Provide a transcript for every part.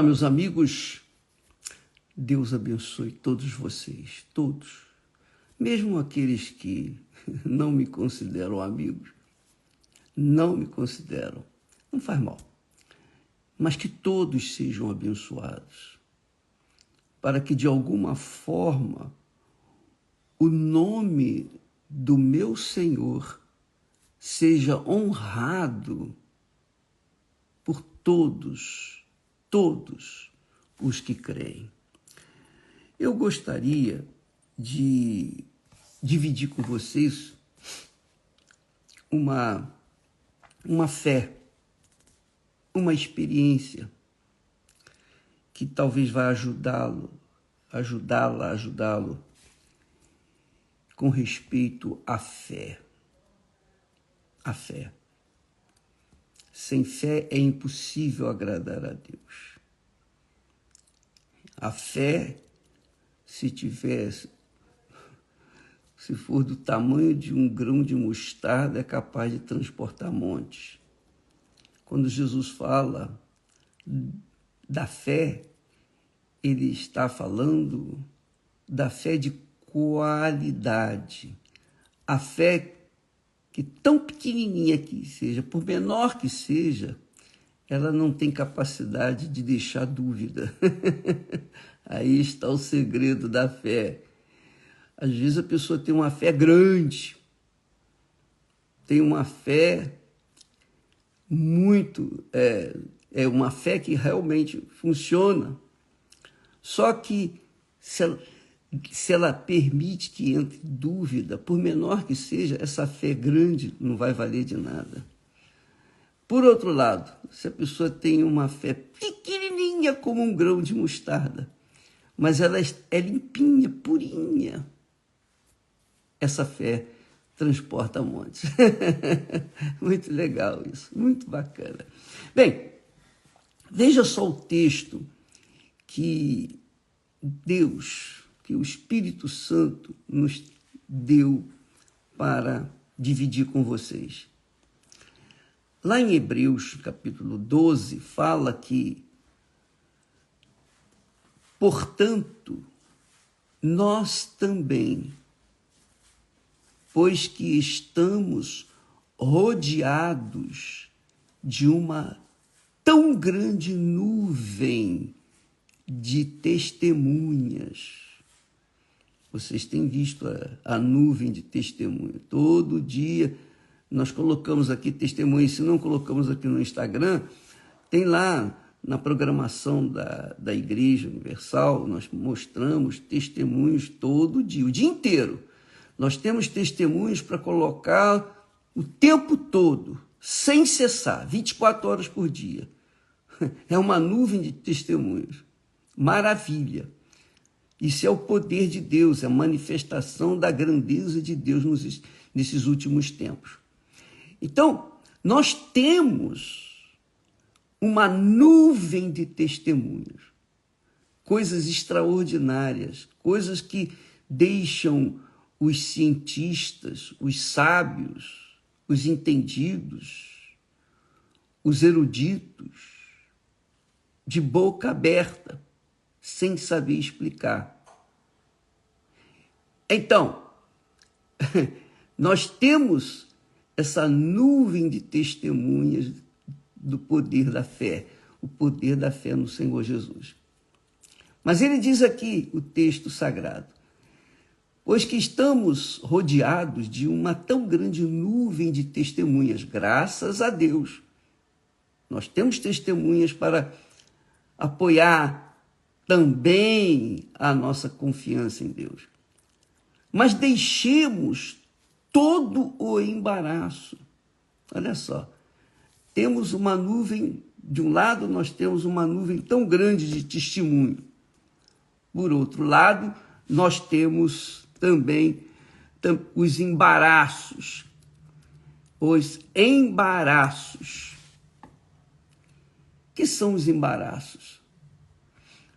Meus amigos, Deus abençoe todos vocês, todos, mesmo aqueles que não me consideram amigos, não me consideram, não faz mal, mas que todos sejam abençoados, para que de alguma forma o nome do meu Senhor seja honrado por todos os que creem. Eu gostaria de dividir com vocês uma fé, uma experiência que talvez vá ajudá-lo com respeito à fé. A fé. Sem fé é impossível agradar a Deus. A fé, se for do tamanho de um grão de mostarda, é capaz de transportar montes. Quando Jesus fala da fé, ele está falando da fé de qualidade. A fé que tão pequenininha que seja, por menor que seja, ela não tem capacidade de deixar dúvida. Aí está o segredo da fé. Às vezes a pessoa tem uma fé grande, tem uma fé muito, é uma fé que realmente funciona. Só que se ela permite que entre dúvida, por menor que seja, essa fé grande não vai valer de nada. Por outro lado, se a pessoa tem uma fé pequenininha como um grão de mostarda, mas ela é limpinha, purinha, essa fé transporta montes. Muito legal isso, muito bacana. Bem, veja só o texto que Deus, que o Espírito Santo nos deu para dividir com vocês. Lá em Hebreus, capítulo 12, fala que, portanto, nós também, pois que estamos rodeados de uma tão grande nuvem de testemunhas. Vocês têm visto a nuvem de testemunho. Todo dia nós colocamos aqui testemunhos. Se não colocamos aqui no Instagram, tem lá na programação da Igreja Universal, nós mostramos testemunhos todo dia, o dia inteiro. Nós temos testemunhos para colocar o tempo todo, sem cessar, 24 horas por dia. É uma nuvem de testemunhos. Maravilha. Isso é o poder de Deus, é a manifestação da grandeza de Deus nesses últimos tempos. Então, nós temos uma nuvem de testemunhos, coisas extraordinárias, coisas que deixam os cientistas, os sábios, os entendidos, os eruditos, de boca aberta, sem saber explicar. Então, nós temos essa nuvem de testemunhas do poder da fé, o poder da fé no Senhor Jesus. Mas ele diz aqui, o texto sagrado, pois que estamos rodeados de uma tão grande nuvem de testemunhas, graças a Deus. Nós temos testemunhas para apoiar também a nossa confiança em Deus. Mas deixemos todo o embaraço. Olha só, temos uma nuvem, de um lado nós temos uma nuvem tão grande de testemunho. Por outro lado, nós temos também os embaraços. Os embaraços. O que são os embaraços?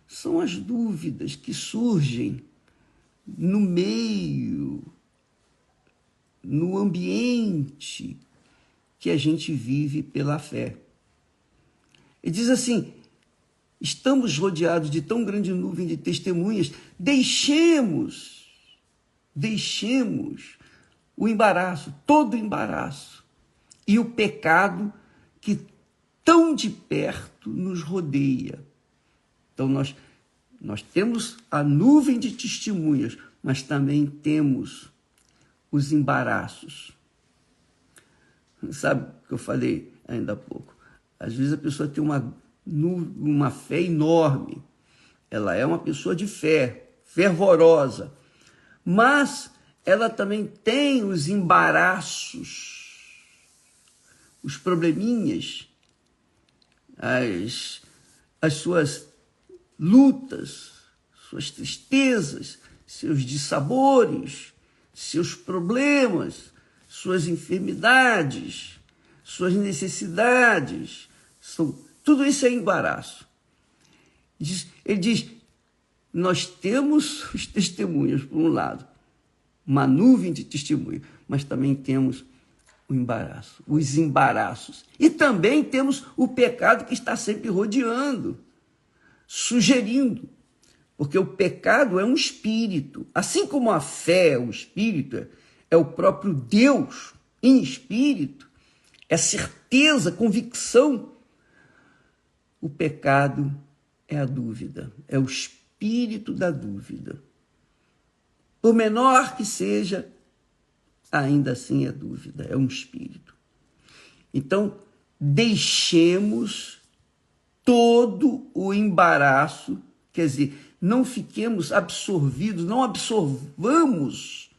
São as dúvidas que surgem no meio, no ambiente que a gente vive pela fé. E diz assim, estamos rodeados de tão grande nuvem de testemunhas, deixemos o embaraço, todo o embaraço e o pecado que tão de perto nos rodeia. Então nós temos a nuvem de testemunhas, mas também temos os embaraços. Sabe o que eu falei ainda há pouco? Às vezes a pessoa tem uma fé enorme, ela é uma pessoa de fé, fervorosa, mas ela também tem os embaraços, os probleminhas, as suas lutas, suas tristezas, seus dissabores, seus problemas, suas enfermidades, suas necessidades, tudo isso é embaraço. Ele diz, nós temos os testemunhos, por um lado, uma nuvem de testemunho, mas também temos o embaraço, os embaraços. E também temos o pecado que está sempre rodeando, sugerindo, porque o pecado é um espírito, assim como a fé é um espírito, é o próprio Deus em espírito, é certeza, convicção. O pecado é a dúvida, é o espírito da dúvida. Por menor que seja, ainda assim é dúvida, é um espírito. Então, deixemos todo o embaraço, quer dizer, não fiquemos absorvidos, não absorvamos,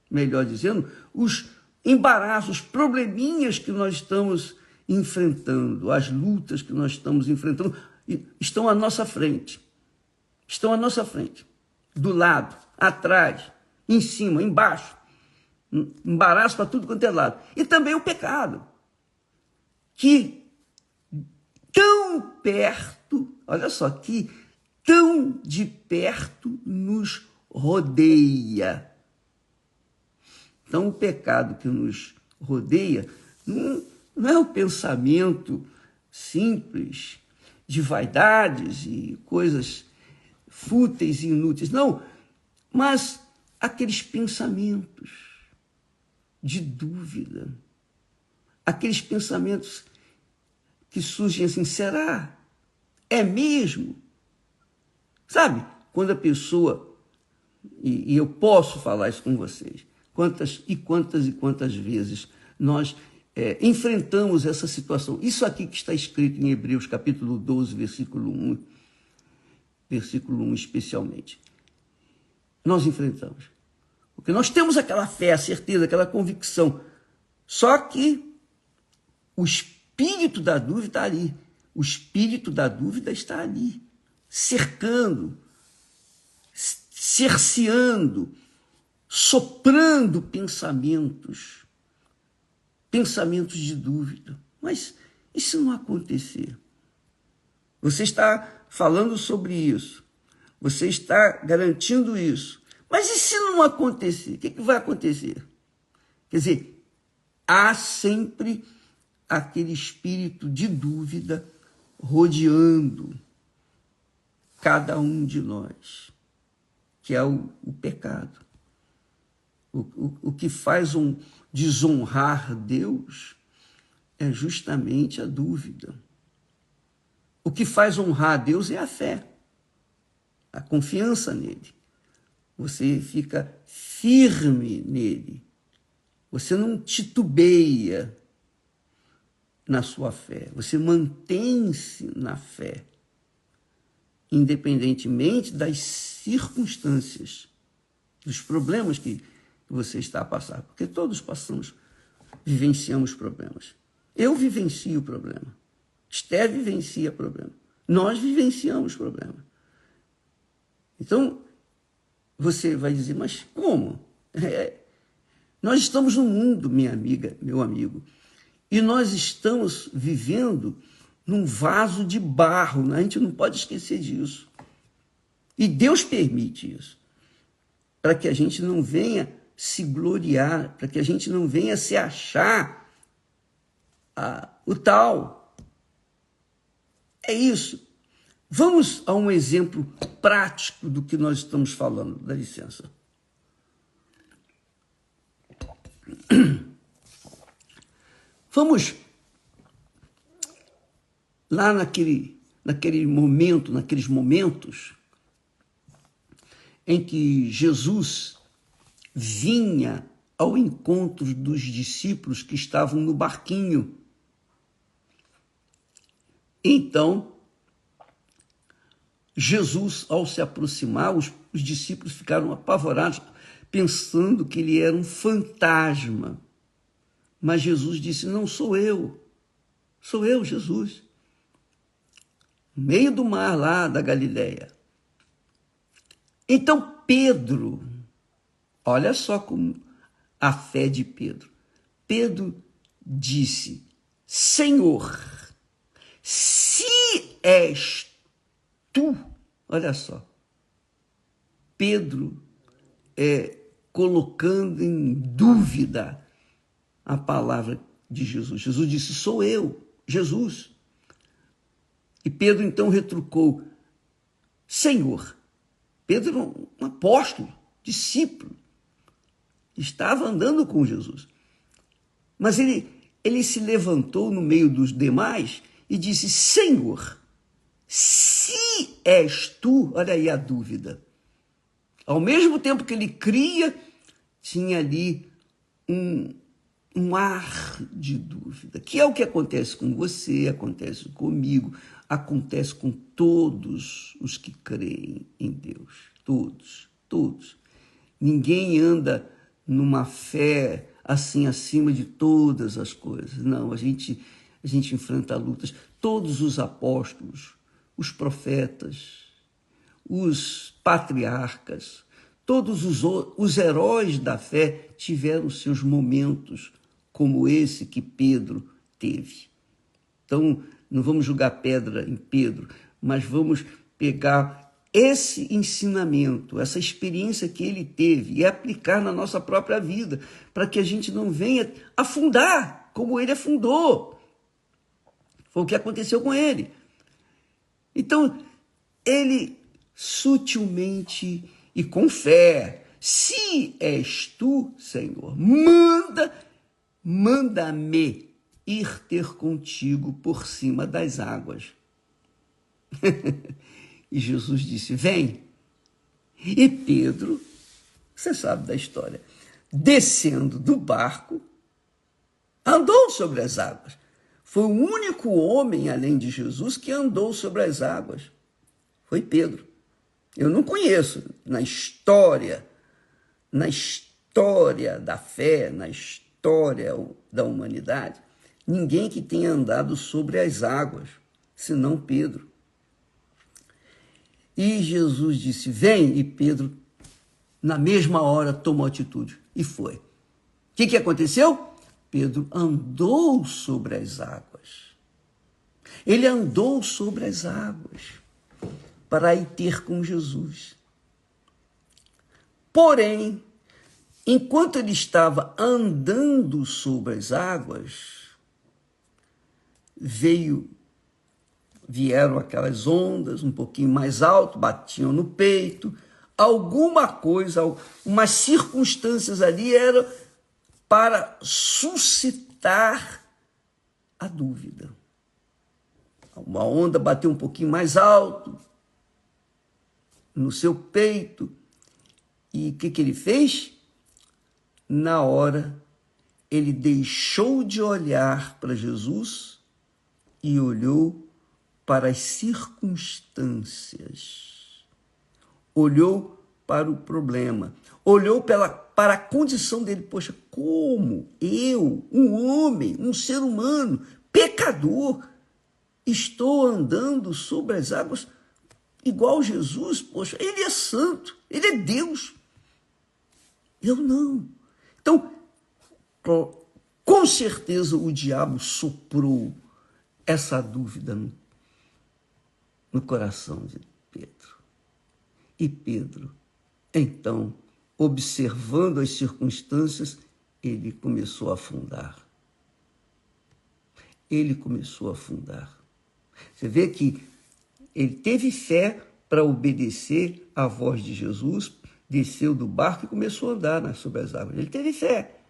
melhor dizendo, os embaraços, os probleminhas que nós estamos enfrentando, as lutas que nós estamos enfrentando, estão à nossa frente. Estão à nossa frente, do lado, atrás, em cima, embaixo, embaraço para tudo quanto é lado. E também o pecado, que tão perto, olha só, que tão de perto nos rodeia. Então, o pecado que nos rodeia não é o pensamento simples de vaidades e coisas fúteis e inúteis, não, mas aqueles pensamentos de dúvida, aqueles pensamentos que surgem assim, será? É mesmo? Sabe, quando a pessoa, e eu posso falar isso com vocês, quantas vezes nós enfrentamos essa situação. Isso aqui que está escrito em Hebreus, capítulo 12, versículo 1 especialmente. Nós enfrentamos. Porque nós temos aquela fé, a certeza, aquela convicção. Só que o espírito da dúvida está ali. O espírito da dúvida está ali, cercando, cerceando, soprando pensamentos de dúvida. Mas e se não acontecer? Você está falando sobre isso, você está garantindo isso, mas e se não acontecer? O que vai acontecer? Quer dizer, há sempre aquele espírito de dúvida rodeando cada um de nós, que é o pecado. O que faz desonrar Deus é justamente a dúvida. O que faz honrar a Deus é a fé, a confiança nele. Você fica firme nele. Você não titubeia na sua fé. Você mantém-se na fé, independentemente das circunstâncias, dos problemas que você está a passar. Porque todos vivenciamos problemas. Eu vivencio o problema. Esther vivencia o problema. Nós vivenciamos o problema. Então, você vai dizer, mas como? Nós estamos no mundo, minha amiga, meu amigo, e nós estamos vivendo num vaso de barro, né? A gente não pode esquecer disso. E Deus permite isso, para que a gente não venha se gloriar, para que a gente não venha se achar o tal. É isso. Vamos a um exemplo prático do que nós estamos falando. Dá licença. Vamos lá naqueles momentos em que Jesus vinha ao encontro dos discípulos que estavam no barquinho. Então, Jesus, ao se aproximar, os discípulos ficaram apavorados, pensando que ele era um fantasma. Mas Jesus disse: não sou eu, Jesus. No meio do mar lá da Galileia. Então Pedro, olha só como a fé de Pedro. Pedro disse: Senhor, se és tu, olha só, Pedro colocando em dúvida a palavra de Jesus. Jesus disse: sou eu, Jesus. E Pedro então retrucou: Senhor. Pedro era um apóstolo, discípulo, estava andando com Jesus. Mas ele se levantou no meio dos demais e disse: Senhor, se és tu, olha aí a dúvida. Ao mesmo tempo que ele cria, tinha ali um ar de dúvida, que é o que acontece com você, acontece comigo, acontece com todos os que creem em Deus. Todos. Ninguém anda numa fé assim acima de todas as coisas. Não, a gente enfrenta lutas. Todos os apóstolos, os profetas, os patriarcas, todos os heróis da fé tiveram seus momentos como esse que Pedro teve. Então, não vamos jogar pedra em Pedro, mas vamos pegar esse ensinamento, essa experiência que ele teve e aplicar na nossa própria vida, para que a gente não venha afundar como ele afundou. Foi o que aconteceu com ele. Então, ele sutilmente e com fé: se és tu, Senhor, manda-me ir ter contigo por cima das águas. E Jesus disse: vem. E Pedro, você sabe da história, descendo do barco, andou sobre as águas. Foi o único homem, além de Jesus, que andou sobre as águas. Foi Pedro. Eu não conheço na história da fé, na história da humanidade, ninguém que tenha andado sobre as águas, senão Pedro. E Jesus disse: vem, e Pedro, na mesma hora, tomou atitude e foi. O que aconteceu? Pedro andou sobre as águas. Ele andou sobre as águas para ir ter com Jesus. Porém, enquanto ele estava andando sobre as águas, vieram aquelas ondas um pouquinho mais alto, batiam no peito, alguma coisa, umas circunstâncias ali eram para suscitar a dúvida. Uma onda bateu um pouquinho mais alto no seu peito, e o que ele fez? Na hora, ele deixou de olhar para Jesus e olhou para as circunstâncias. Olhou para o problema. Olhou para a condição dele. Poxa, como eu, um homem, um ser humano, pecador, estou andando sobre as águas igual Jesus? Poxa, ele é santo, ele é Deus. Eu não. Então, com certeza o diabo soprou essa dúvida no coração de Pedro. E Pedro, então, observando as circunstâncias, ele começou a afundar. Você vê que Ele teve fé para obedecer à voz de Jesus, desceu do barco e começou a andar sobre as águas. Ele teve fé.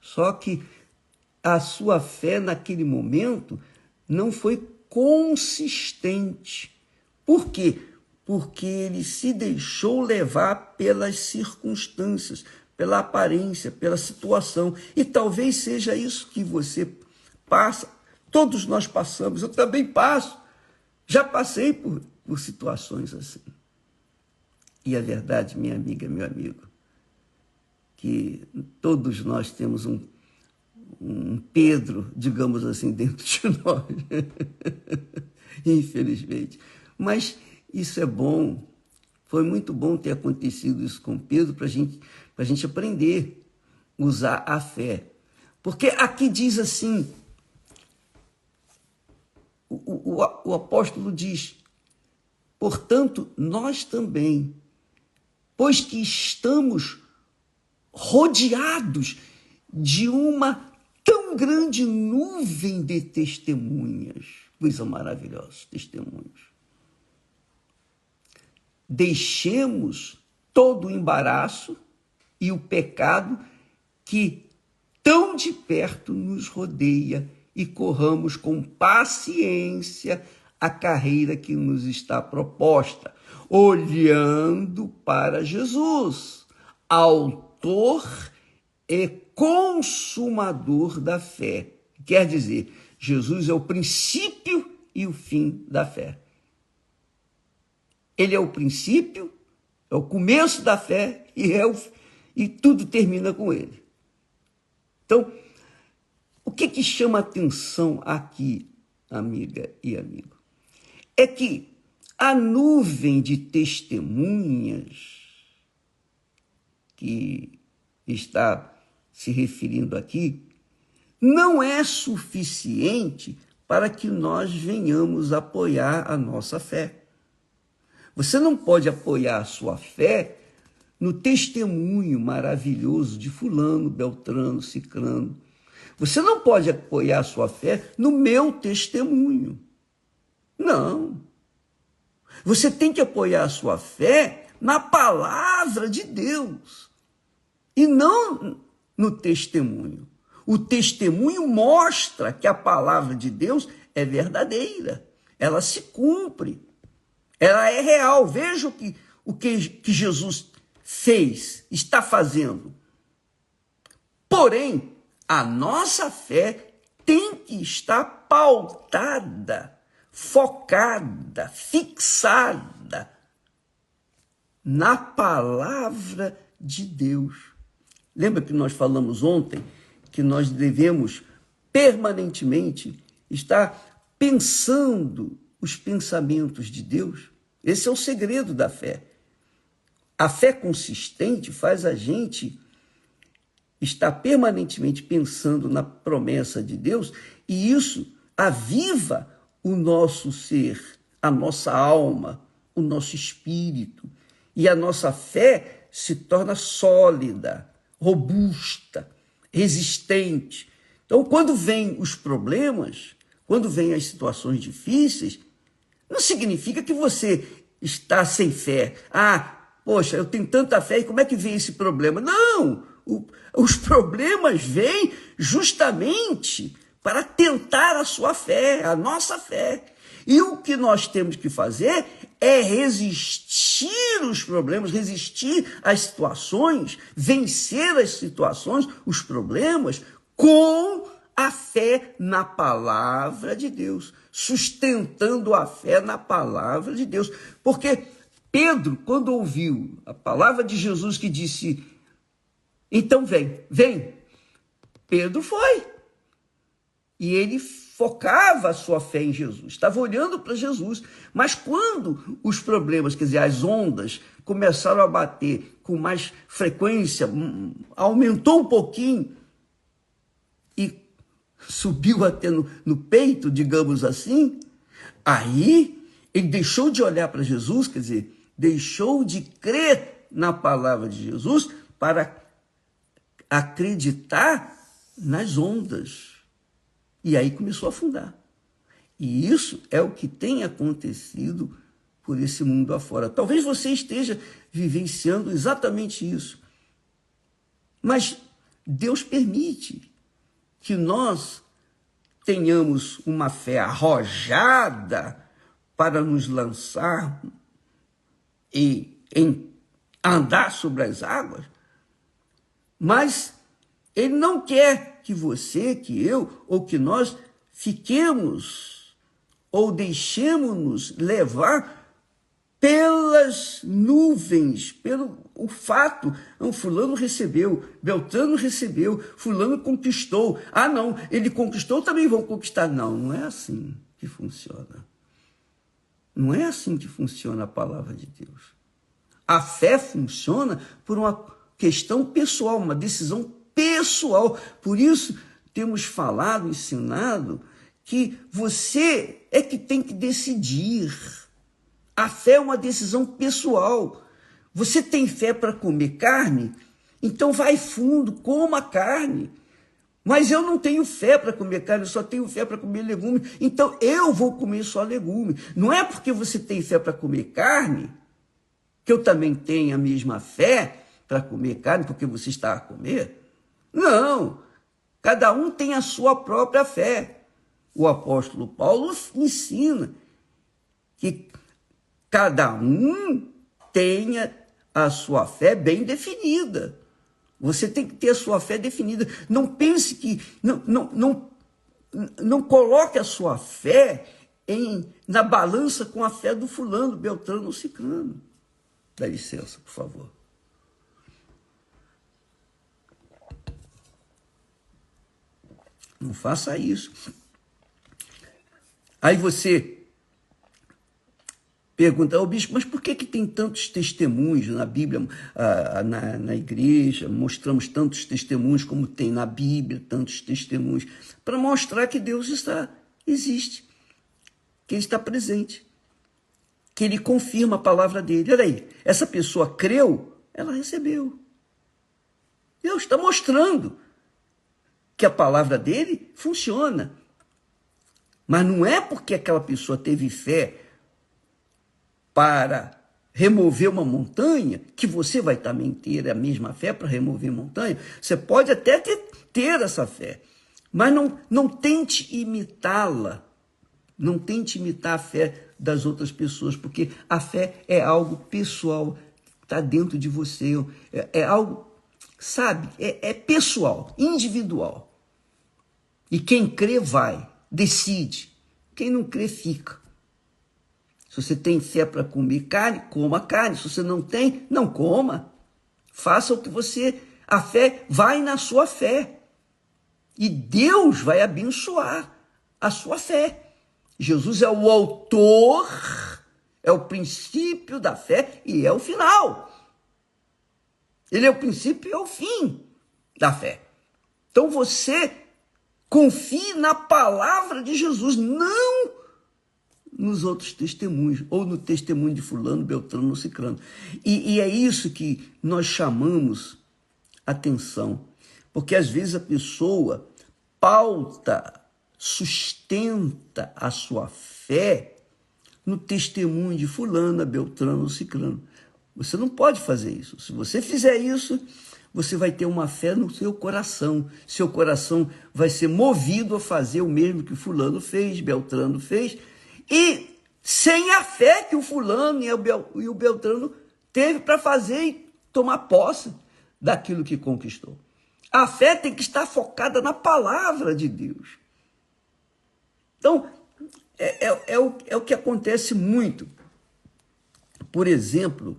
Só que a sua fé naquele momento não foi consistente. Por quê? Porque ele se deixou levar pelas circunstâncias, pela aparência, pela situação. E talvez seja isso que você passa. Todos nós passamos, eu também passo. Já passei por situações assim. E a verdade, minha amiga, meu amigo, que todos nós temos um Pedro, digamos assim, dentro de nós. Infelizmente. Mas isso é bom. Foi muito bom ter acontecido isso com Pedro para a gente aprender a usar a fé. Porque aqui diz assim, o apóstolo diz, portanto, nós também, pois que estamos rodeados de uma tão grande nuvem de testemunhas, coisa maravilhosa, testemunhos. Deixemos todo o embaraço e o pecado que tão de perto nos rodeia e corramos com paciência a carreira que nos está proposta, olhando para Jesus, autor e consumador da fé. Quer dizer, Jesus é o princípio e o fim da fé. Ele é o princípio, é o começo da fé e tudo termina com ele. Então, o que chama atenção aqui, amiga e amigo, é que a nuvem de testemunhas que está se referindo aqui não é suficiente para que nós venhamos apoiar a nossa fé. Você não pode apoiar a sua fé no testemunho maravilhoso de fulano, beltrano, cicrano. Você não pode apoiar a sua fé no meu testemunho. Não. Você tem que apoiar a sua fé na palavra de Deus e não no testemunho. O testemunho mostra que a palavra de Deus é verdadeira, ela se cumpre. Ela é real. Veja o que Jesus fez, está fazendo. Porém, a nossa fé tem que estar pautada, focada, fixada na palavra de Deus. Lembra que nós falamos ontem que nós devemos permanentemente estar pensando os pensamentos de Deus? Esse é o segredo da fé. A fé consistente faz a gente estar permanentemente pensando na promessa de Deus e isso aviva o nosso ser, a nossa alma, o nosso espírito. E a nossa fé se torna sólida, robusta, resistente. Então, quando vêm os problemas, quando vêm as situações difíceis, não significa que você está sem fé. Poxa, eu tenho tanta fé, e como é que vem esse problema? Não! Os problemas vêm justamente para tentar a sua fé, a nossa fé. E o que nós temos que fazer é resistir os problemas, resistir às situações, vencer as situações, os problemas, com a fé na palavra de Deus, sustentando a fé na palavra de Deus. Porque Pedro, quando ouviu a palavra de Jesus que disse, então vem, Pedro foi. E ele focava a sua fé em Jesus, estava olhando para Jesus. Mas quando os problemas, quer dizer, as ondas começaram a bater com mais frequência, aumentou um pouquinho e subiu até no peito, digamos assim, aí ele deixou de olhar para Jesus, quer dizer, deixou de crer na palavra de Jesus para acreditar nas ondas. E aí começou a afundar. E isso é o que tem acontecido por esse mundo afora. Talvez você esteja vivenciando exatamente isso. Mas Deus permite que nós tenhamos uma fé arrojada para nos lançar e andar sobre as águas, mas Ele não quer que você, que eu, ou que nós fiquemos ou deixemos-nos levar pelas nuvens, pelo o fato, não, fulano recebeu, Beltrano recebeu, fulano conquistou. Ah, não, ele conquistou, também vão conquistar. Não, não é assim que funciona. Não é assim que funciona a palavra de Deus. A fé funciona por uma questão pessoal, uma decisão pessoal. Por isso, temos falado, ensinado, que você é que tem que decidir. A fé é uma decisão pessoal. Você tem fé para comer carne? Então vai fundo, coma carne. Mas eu não tenho fé para comer carne, eu só tenho fé para comer legume. Então eu vou comer só legume. Não é porque você tem fé para comer carne que eu também tenho a mesma fé para comer carne, porque você está a comer. Não, cada um tem a sua própria fé. O apóstolo Paulo ensina que cada um tenha a sua fé bem definida. Você tem que ter a sua fé definida. Não pense que... Não coloque a sua fé na balança com a fé do fulano, Beltrano ou Cicrano. Dá licença, por favor. Não faça isso. Aí você pergunta, bispo, mas por que tem tantos testemunhos na Bíblia, na igreja? Mostramos tantos testemunhos como tem na Bíblia, tantos testemunhos, para mostrar que Deus existe, que Ele está presente, que Ele confirma a palavra dele. Olha aí, essa pessoa creu, ela recebeu. Deus está mostrando que a palavra dele funciona. Mas não é porque aquela pessoa teve fé para remover uma montanha que você vai também ter a mesma fé para remover montanha. Você pode até ter essa fé, mas não tente imitá-la. Não tente imitar a fé das outras pessoas, porque a fé é algo pessoal, está dentro de você. É algo, sabe, é pessoal, individual. E quem crê vai, decide. Quem não crê fica. Se você tem fé para comer carne, coma carne. Se você não tem, não coma. Faça o que você... A fé vai na sua fé. E Deus vai abençoar a sua fé. Jesus é o autor, é o princípio da fé e é o final. Ele é o princípio e é o fim da fé. Então você confie na palavra de Jesus, não nos outros testemunhos, ou no testemunho de fulano, Beltrano ou Cicrano. E é isso que nós chamamos atenção, porque às vezes a pessoa pauta, sustenta a sua fé no testemunho de fulano, Beltrano ou Cicrano. Você não pode fazer isso. Se você fizer isso, você vai ter uma fé no seu coração. Seu coração vai ser movido a fazer o mesmo que fulano fez, Beltrano fez, e sem a fé que o fulano e o Beltrano teve para fazer e tomar posse daquilo que conquistou. A fé tem que estar focada na palavra de Deus. Então, é o que acontece muito. Por exemplo,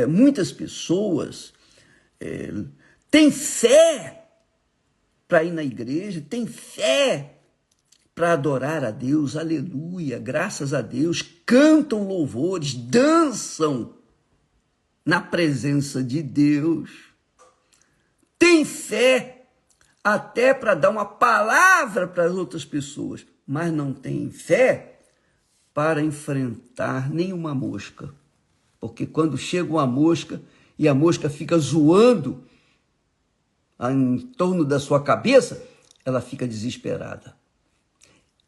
muitas pessoas têm fé para ir na igreja, têm fé para adorar a Deus, aleluia, graças a Deus, cantam louvores, dançam na presença de Deus, tem fé até para dar uma palavra para as outras pessoas, mas não tem fé para enfrentar nenhuma mosca, porque quando chega uma mosca e a mosca fica zoando em torno da sua cabeça, ela fica desesperada.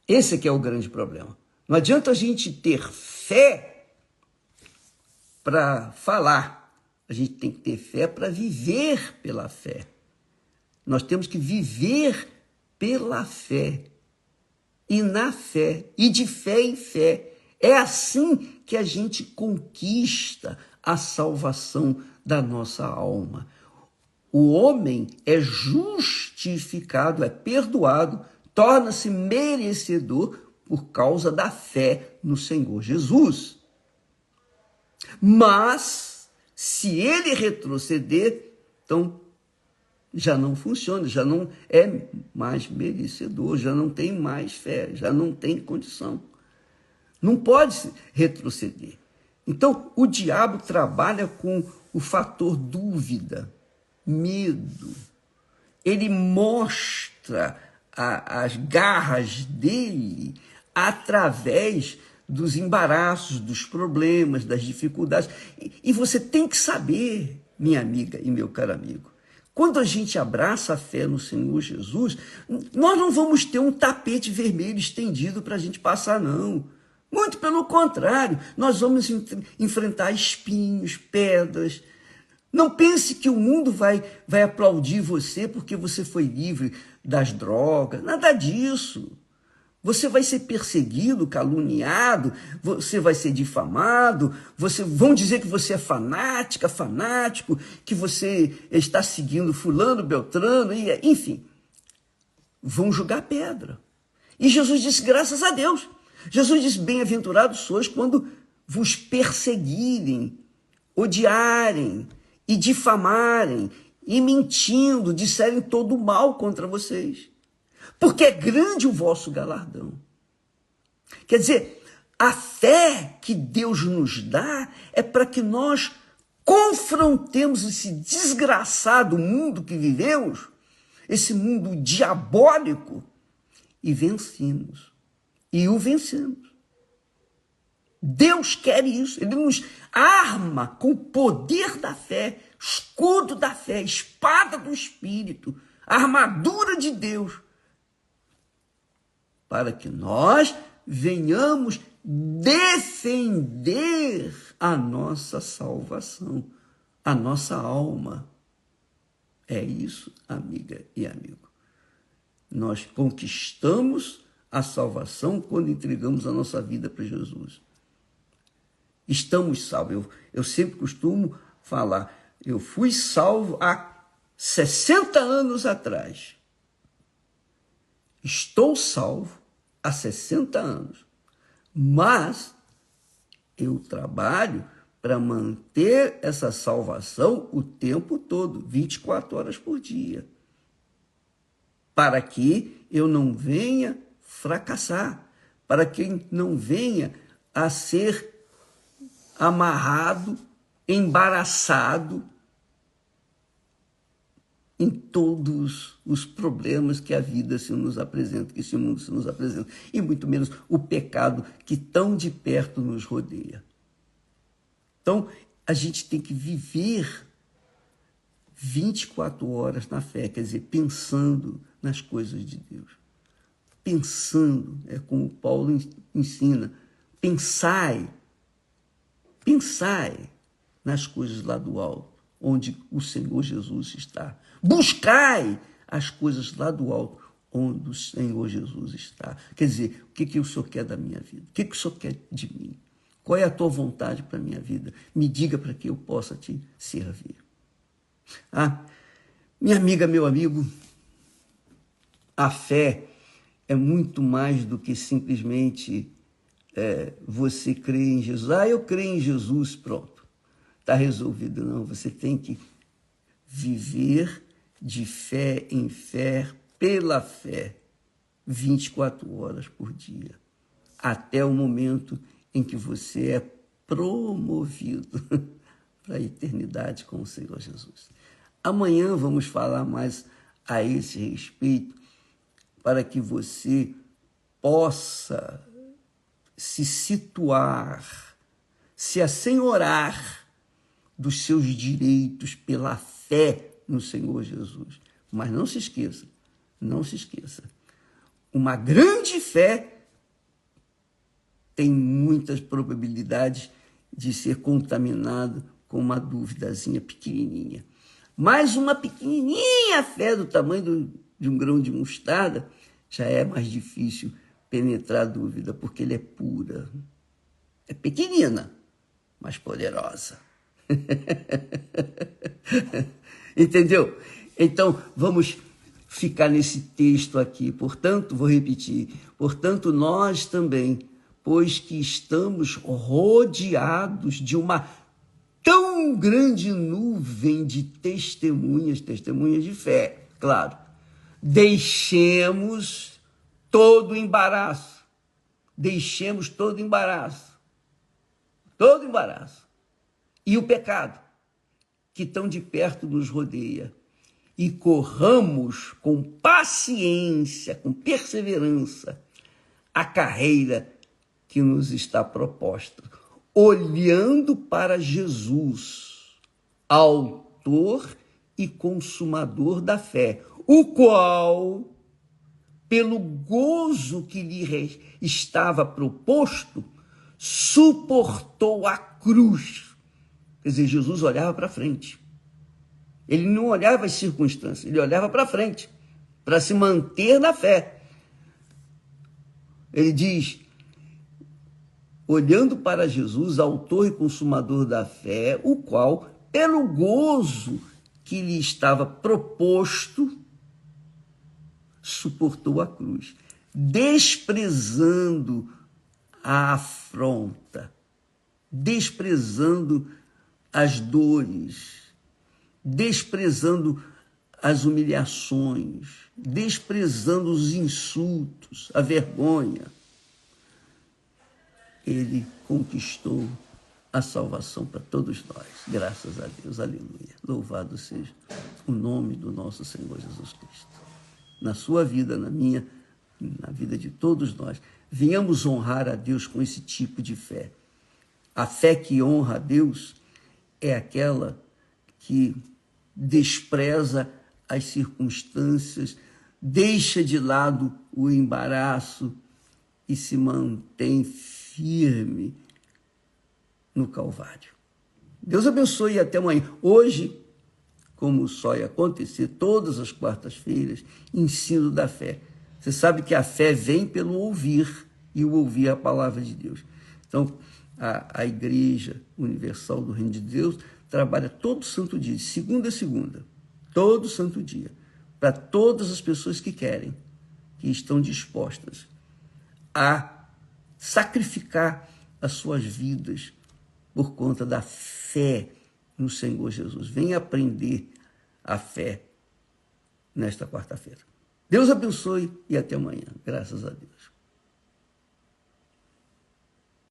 Esse que é o grande problema. Não adianta a gente ter fé para falar, a gente tem que ter fé para viver pela fé. Nós temos que viver pela fé e na fé, e de fé em fé. É assim que a gente conquista a salvação da nossa alma. O homem é justificado, é perdoado, torna-se merecedor por causa da fé no Senhor Jesus. Mas, se ele retroceder, então já não funciona, já não é mais merecedor, já não tem mais fé, já não tem condição. Não pode retroceder. Então, o diabo trabalha com o fator dúvida, medo. Ele mostra as garras dele através dos embaraços, dos problemas, das dificuldades. E você tem que saber, minha amiga e meu caro amigo, quando a gente abraça a fé no Senhor Jesus, nós não vamos ter um tapete vermelho estendido para a gente passar, não. Muito pelo contrário, nós vamos enfrentar espinhos, pedras. Não pense que o mundo vai aplaudir você porque você foi livre das drogas. Nada disso. Você vai ser perseguido, caluniado, você vai ser difamado, vão dizer que você é fanática, fanático, que você está seguindo fulano, beltrano, enfim. Vão jogar pedra. E Jesus disse, graças a Deus. Jesus disse, bem-aventurados sois quando vos perseguirem, odiarem e difamarem, e mentindo, disserem todo o mal contra vocês. Porque é grande o vosso galardão. Quer dizer, a fé que Deus nos dá é para que nós confrontemos esse desgraçado mundo que vivemos, esse mundo diabólico, e vencemos. E o vencemos. Deus quer isso. Ele nos arma com o poder da fé, escudo da fé, espada do Espírito, armadura de Deus, para que nós venhamos defender a nossa salvação, a nossa alma. É isso, amiga e amigo. Nós conquistamos a salvação quando entregamos a nossa vida para Jesus. Estamos salvos. Eu sempre costumo falar, eu fui salvo há 60 anos atrás. Estou salvo há 60 anos, mas eu trabalho para manter essa salvação o tempo todo, 24 horas por dia, para que eu não venha fracassar, para que não venha a ser amarrado, embaraçado em todos os problemas que a vida se nos apresenta, que esse mundo se nos apresenta, e muito menos o pecado que tão de perto nos rodeia. Então, a gente tem que viver 24 horas na fé, quer dizer, pensando nas coisas de Deus. Pensando, é como Paulo ensina, pensai nas coisas lá do alto, onde o Senhor Jesus está. Buscai as coisas lá do alto, onde o Senhor Jesus está. Quer dizer, o que o Senhor quer da minha vida? O que o Senhor quer de mim? Qual é a tua vontade para a minha vida? Me diga para que eu possa te servir. Minha amiga, meu amigo, a fé é muito mais do que simplesmente você crer em Jesus. Eu creio em Jesus, pronto. Está resolvido. Não, você tem que viver de fé em fé, pela fé, 24 horas por dia, até o momento em que você é promovido para a eternidade com o Senhor Jesus. Amanhã vamos falar mais a esse respeito, para que você possa se situar, se assenhorar dos seus direitos pela fé no Senhor Jesus. Mas não se esqueça, uma grande fé tem muitas probabilidades de ser contaminado com uma duvidazinha pequenininha. Mas uma pequenininha fé do tamanho de um grão de mostarda já é mais difícil penetrar a dúvida, porque ele é pura. É pequenina, mas poderosa. Entendeu? Então, vamos ficar nesse texto aqui. Portanto, vou repetir. Portanto, nós também, pois que estamos rodeados de uma tão grande nuvem de testemunhas de fé, claro, deixemos todo embaraço, todo embaraço, e o pecado que tão de perto nos rodeia, e corramos com paciência, com perseverança, a carreira que nos está proposta, olhando para Jesus, autor e consumador da fé, o qual, pelo gozo que lhe estava proposto, suportou a cruz. Quer dizer, Jesus olhava para frente. Ele não olhava as circunstâncias, ele olhava para frente, para se manter na fé. Ele diz, olhando para Jesus, autor e consumador da fé, o qual, pelo gozo que lhe estava proposto, suportou a cruz, desprezando a afronta, desprezando as dores, desprezando as humilhações, desprezando os insultos, a vergonha. Ele conquistou a salvação para todos nós, graças a Deus, aleluia. Louvado seja o nome do nosso Senhor Jesus Cristo. Na sua vida, na minha, na vida de todos nós, venhamos honrar a Deus com esse tipo de fé. A fé que honra a Deus é aquela que despreza as circunstâncias, deixa de lado o embaraço e se mantém firme no Calvário. Deus abençoe e até amanhã. Hoje, como só ia acontecer todas as quartas-feiras, ensino da fé. Você sabe que a fé vem pelo ouvir, e o ouvir é a palavra de Deus. Então, a Igreja Universal do Reino de Deus trabalha todo santo dia, de segunda a segunda, todo santo dia, para todas as pessoas que querem, que estão dispostas a sacrificar as suas vidas por conta da fé no Senhor Jesus. Venha aprender a fé nesta quarta-feira. Deus abençoe e até amanhã. Graças a Deus.